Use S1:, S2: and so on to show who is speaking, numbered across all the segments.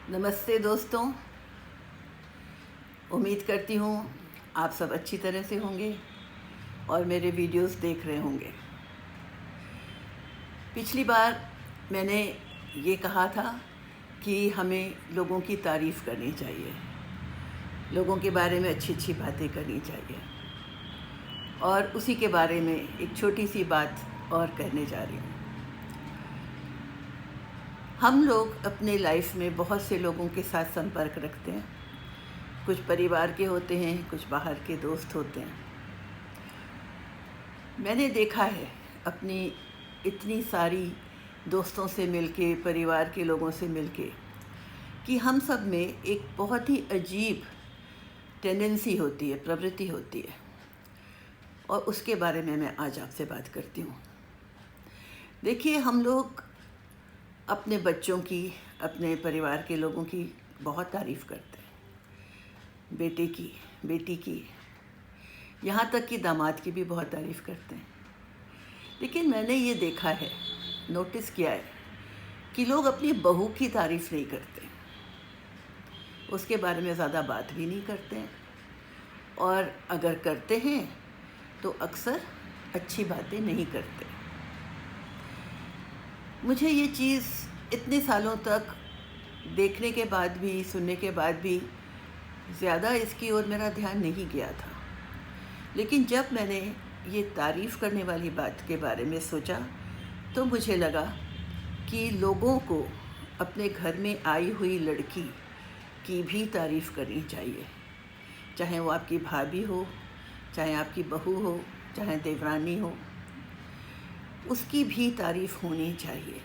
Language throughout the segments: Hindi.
S1: नमस्ते दोस्तों। उम्मीद करती हूँ आप सब अच्छी तरह से होंगे और मेरे वीडियोस देख रहे होंगे। पिछली बार मैंने ये कहा था कि हमें लोगों की तारीफ़ करनी चाहिए, लोगों के बारे में अच्छी अच्छी बातें करनी चाहिए, और उसी के बारे में एक छोटी सी बात और कहने जा रही हूँ। हम लोग अपने लाइफ में बहुत से लोगों के साथ संपर्क रखते हैं। कुछ परिवार के होते हैं, कुछ बाहर के दोस्त होते हैं। मैंने देखा है अपनी इतनी सारी दोस्तों से मिलके, परिवार के लोगों से मिलके, कि हम सब में एक बहुत ही अजीब टेंडेंसी होती है, प्रवृत्ति होती है, और उसके बारे में मैं आज आपसे बात करती हूँ। देखिए, हम लोग अपने बच्चों की, अपने परिवार के लोगों की बहुत तारीफ़ करते हैं, बेटे की, बेटी की, यहाँ तक कि दामाद की भी बहुत तारीफ़ करते हैं। लेकिन मैंने ये देखा है, नोटिस किया है कि लोग अपनी बहू की तारीफ़ नहीं करते, उसके बारे में ज़्यादा बात भी नहीं करते हैं, और अगर करते हैं तो अक्सर अच्छी बातें नहीं करते। मुझे ये चीज़ इतने सालों तक देखने के बाद भी, सुनने के बाद भी ज़्यादा इसकी ओर मेरा ध्यान नहीं गया था। लेकिन जब मैंने ये तारीफ़ करने वाली बात के बारे में सोचा तो मुझे लगा कि लोगों को अपने घर में आई हुई लड़की की भी तारीफ़ करनी चाहिए, चाहे वो आपकी भाभी हो, चाहे आपकी बहू हो, चाहे देवरानी हो, उसकी भी तारीफ़ होनी चाहिए।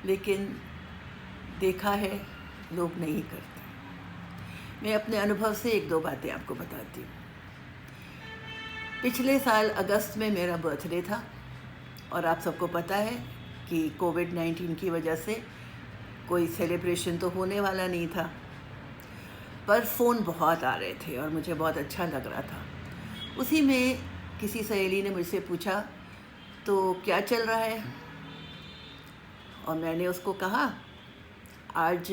S1: लेकिन देखा है लोग नहीं करते। मैं अपने अनुभव से एक दो बातें आपको बताती हूँ। पिछले साल अगस्त में मेरा बर्थडे था, और आप सबको पता है कि कोविड-19 की वजह से कोई सेलिब्रेशन तो होने वाला नहीं था, पर फ़ोन बहुत आ रहे थे और मुझे बहुत अच्छा लग रहा था। उसी में किसी सहेली ने मुझसे पूछा, तो क्या चल रहा है? और मैंने उसको कहा, आज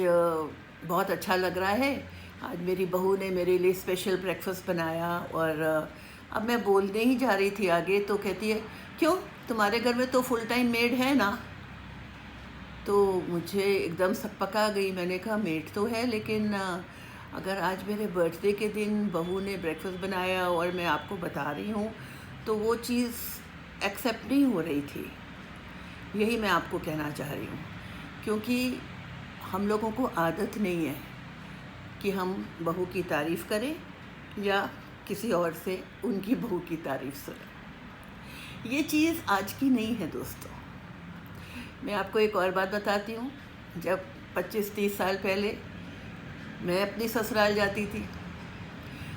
S1: बहुत अच्छा लग रहा है, आज मेरी बहू ने मेरे लिए स्पेशल ब्रेकफास्ट बनाया। और अब मैं बोलने ही जा रही थी आगे, तो कहती है, क्यों, तुम्हारे घर में तो फुल टाइम मेड है ना? तो मुझे एकदम सकपका गई। मैंने कहा, मेड तो है, लेकिन अगर आज मेरे बर्थडे के दिन बहू ने ब्रेकफास्ट बनाया और मैं आपको बता रही हूँ, तो वो चीज़ एक्सेप्ट नहीं हो रही थी। यही मैं आपको कहना चाह रही हूँ, क्योंकि हम लोगों को आदत नहीं है कि हम बहू की तारीफ़ करें या किसी और से उनकी बहू की तारीफ़ सुनें। ये चीज़ आज की नहीं है दोस्तों। मैं आपको एक और बात बताती हूँ। जब 25-30 साल पहले मैं अपनी ससुराल जाती थी,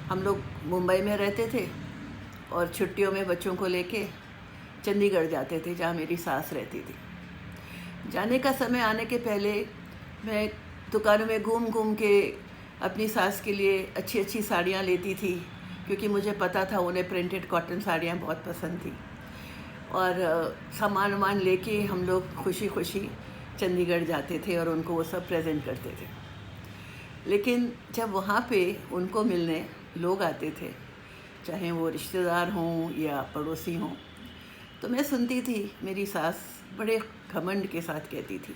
S1: हम लोग मुंबई में रहते थे और छुट्टियों में बच्चों को लेके चंडीगढ़ जाते थे, जहाँ मेरी सास रहती थी। जाने का समय आने के पहले मैं दुकानों में घूम घूम के अपनी सास के लिए अच्छी अच्छी साड़ियाँ लेती थी, क्योंकि मुझे पता था उन्हें प्रिंटेड कॉटन साड़ियाँ बहुत पसंद थी। और सामान वामान लेके हम लोग खुशी खुशी चंडीगढ़ जाते थे और उनको वो सब प्रेजेंट करते थे। लेकिन जब वहाँ पे उनको मिलने लोग आते थे, चाहे वो रिश्तेदार हों या पड़ोसी हों, तो मैं सुनती थी मेरी सास बड़े घमंड के साथ कहती थी,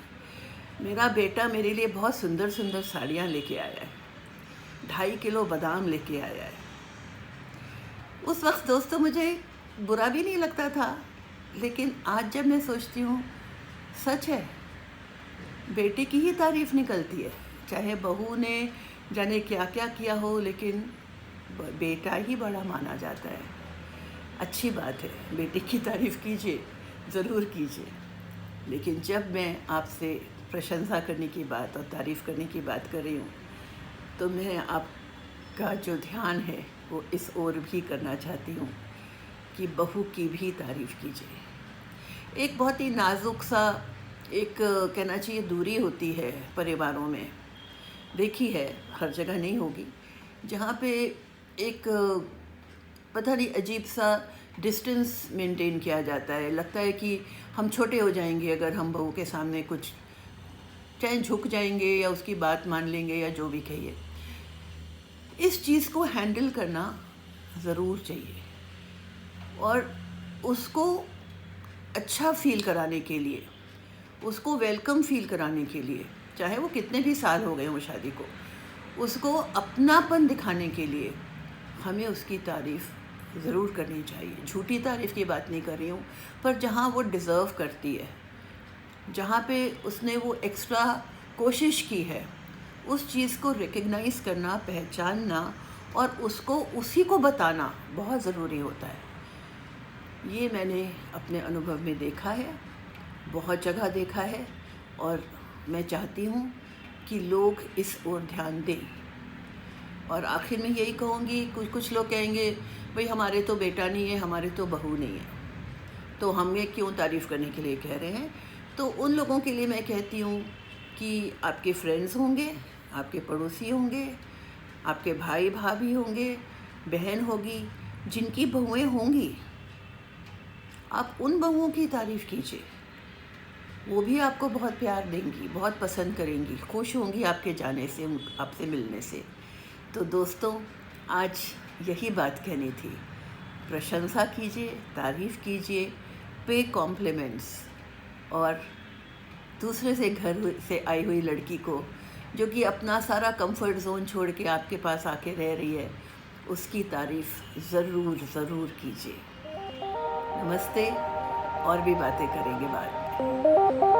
S1: मेरा बेटा मेरे लिए बहुत सुंदर सुंदर साड़ियाँ लेके आया है, 2.5 किलो बादाम लेके आया है। उस वक्त दोस्तों मुझे बुरा भी नहीं लगता था, लेकिन आज जब मैं सोचती हूँ, सच है, बेटे की ही तारीफ़ निकलती है। चाहे बहू ने जाने क्या क्या किया हो, लेकिन बेटा ही बड़ा माना जाता है। अच्छी बात है, बेटे की तारीफ़ कीजिए, ज़रूर कीजिए। लेकिन जब मैं आपसे प्रशंसा करने की बात और तारीफ़ करने की बात कर रही हूँ, तो मैं आपका जो ध्यान है वो इस ओर भी करना चाहती हूँ कि बहू की भी तारीफ़ कीजिए। एक बहुत ही नाजुक सा, एक कहना चाहिए दूरी होती है परिवारों में, देखी है, हर जगह नहीं होगी, जहाँ पे एक पता नहीं अजीब सा डिस्टेंस मेंटेन किया जाता है। लगता है कि हम छोटे हो जाएंगे अगर हम बहू के सामने कुछ चाहे झुक जाएंगे या उसकी बात मान लेंगे या जो भी कहिए। इस चीज़ को हैंडल करना ज़रूर चाहिए और उसको अच्छा फील कराने के लिए, उसको वेलकम फील कराने के लिए, चाहे वो कितने भी साल हो गए हों शादी को, उसको अपनापन दिखाने के लिए हमें उसकी तारीफ़ ज़रूर करनी चाहिए। झूठी तारीफ़ की बात नहीं कर रही हूँ, पर जहाँ वो डिज़र्व करती है, जहाँ पे उसने वो एक्स्ट्रा कोशिश की है, उस चीज़ को रिकग्नाइज़ करना, पहचानना और उसको उसी को बताना बहुत ज़रूरी होता है। ये मैंने अपने अनुभव में देखा है, बहुत जगह देखा है और मैं चाहती हूँ कि लोग इस ओर ध्यान दें। और आखिर में यही कहूँगी, कुछ लोग कहेंगे भाई हमारे तो बेटा नहीं है, हमारे तो बहू नहीं है, तो हमें क्यों तारीफ़ करने के लिए कह रहे हैं। तो उन लोगों के लिए मैं कहती हूँ कि आपके फ्रेंड्स होंगे, आपके पड़ोसी होंगे, आपके भाई भाभी होंगे, बहन होगी, जिनकी बहुएँ होंगी, आप उन बहुओं की तारीफ़ कीजिए। वो भी आपको बहुत प्यार देंगी, बहुत पसंद करेंगी, खुश होंगी आपके जाने से, आपसे मिलने से। तो दोस्तों, आज यही बात कहनी थी। प्रशंसा कीजिए, तारीफ़ कीजिए, पे कॉम्प्लीमेंट्स। और दूसरे से घर से आई हुई लड़की को, जो कि अपना सारा कंफर्ट ज़ोन छोड़ के आपके पास आके रह रही है, उसकी तारीफ़ ज़रूर ज़रूर कीजिए। नमस्ते, और भी बातें करेंगे बाद में।